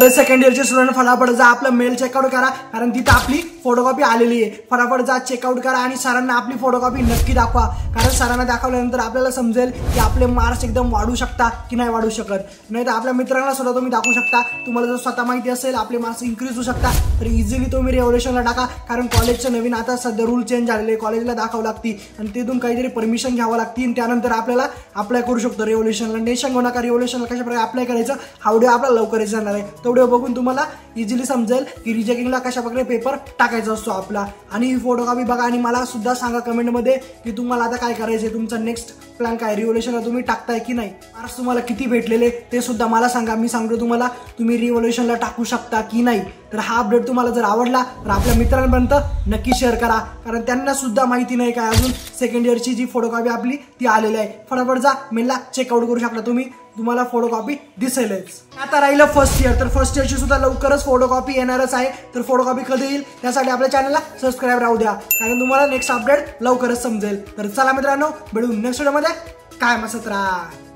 Second इयरचे student फटाफट जा आपलं मेल चेकआउट करा, कारण तिथे आपली फोटोकॉपी आलेली आहे. फटाफट जा चेकआउट करा आणि सरांना आपली फोटोकॉपी नक्की दाखवा, कारण सरांना दाखवल्यानंतर आपल्याला समजेल की आपले मार्क्स एकदम वाढू शकता की नाही वाढू शकत. नाही तर आपल्या मित्रांना सुद्धा तुम्ही दाखवू शकता. तुम्हाला जर स्वतः माहिती असेल आपले मार्क्स इन्क्रीज होऊ शकतात तर इझिली तुम्ही रिव्होल्युशनला टाका, कारण कॉलेजचं नवीन आता सध्या रूल चेंज झालेले, कॉलेजला दाखवावं लागते आणि तिथून काहीतरी परमिशन घ्यावं लागते आणि त्यानंतर आपल्याला अप्लाय करू शकतो रिव्होल्युशनला. टेन्शन घेऊ नका, रिव्होल्युशनला कशा प्रकारे अप्लाय करायचं हा व्हिडिओ आपला लवकरच जाणार आहे. तो व्हिडिओ बघून तुम्हाला इझिली समजेल की रिचेकिंगला कशा प्रकारे पेपर टाकायचा असतो आपला. आणि ही फोटोकॉपी बघा आणि मला सुद्धा सांगा कमेंटमध्ये की तुम्हाला आता काय करायचंय, तुमचा नेक्स्ट प्लॅन काय, रिव्होल्युशनला तुम्ही टाकताय की नाही, मार्क्स तुम्हाला किती भेटलेले ते सुद्धा मला सांगा. मी सांगतो तुम्हाला तुम्ही रिव्होल्युशनला टाकू शकता की नाही. तर हा अपडेट तुम्हाला जर आवडला तर आपल्या मित्रांपर्यंत नक्की शेअर करा, कारण त्यांना सुद्धा माहिती नाही काय अजून सेकंड इयरची जी फोटोकॉपी आपली ती आलेली आहे. फटाफट जा मेलला चेकआउट करू शकता तुम्हाला फोटोकॉपी दिसेलच. आता राहिलं फर्स्ट इयर, तर फर्स्ट इयरची सुद्धा लवकरच फोटोकॉपी येणारच आहे. तर फोटोकॉपी कधी येईल त्यासाठी आपल्या चॅनलला सबस्क्राईब राहू द्या, कारण तुम्हाला नेक्स्ट अपडेट लवकरच समजेल. तर चला मित्रांनो, भेटू नेक्स्ट व्हिडिओमध्ये. काय मस्त राहा.